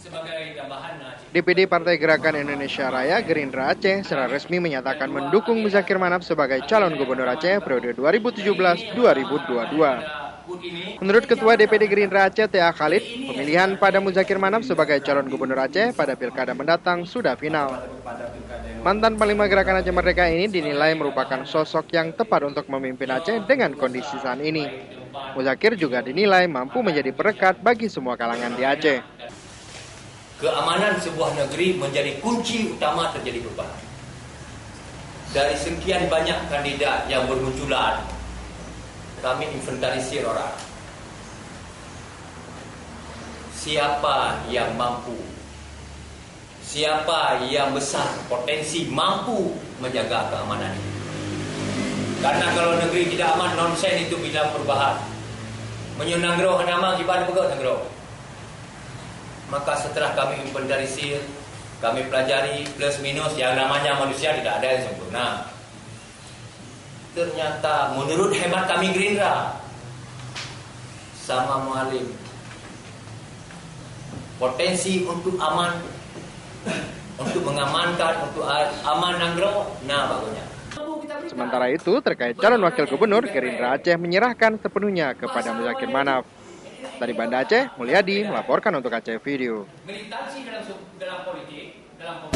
sebagai tambahan DPD Partai Gerakan Indonesia Raya Gerindra Aceh secara resmi menyatakan mendukung Muzakir Manaf sebagai calon gubernur Aceh periode 2017-2022. Menurut Ketua DPD Gerindra Aceh T.A. Khalid, pemilihan pada Muzakir Manaf sebagai calon gubernur Aceh pada pilkada mendatang sudah final. Mantan Panglima Gerakan Aceh Merdeka ini dinilai merupakan sosok yang tepat untuk memimpin Aceh dengan kondisi saat ini. Muzakir juga dinilai mampu menjadi perekat bagi semua kalangan di Aceh. Keamanan sebuah negeri menjadi kunci utama terjadi perubahan. Dari sekian banyak kandidat yang bermunculan, kami inventarisir orang. Siapa yang mampu, siapa yang besar potensi mampu menjaga keamanan ini. Karena kalau negeri tidak aman, nonsen itu bila perubahan. Menyunanggroh nama gimana pegawai nanggroh. Maka setelah kami inventarisir, kami pelajari plus minus, yang namanya manusia tidak ada yang sempurna. Ternyata menurut hemat kami Gerindra sama Mualim, potensi untuk aman, untuk mengamankan, untuk aman Nanggro, nah bagusnya. Sementara itu, terkait calon wakil gubernur, Gerindra Aceh menyerahkan sepenuhnya kepada Muzakir Manaf. Dari Banda Aceh, Mulyadi melaporkan untuk Aceh Video. Militansi dalam politik, dalam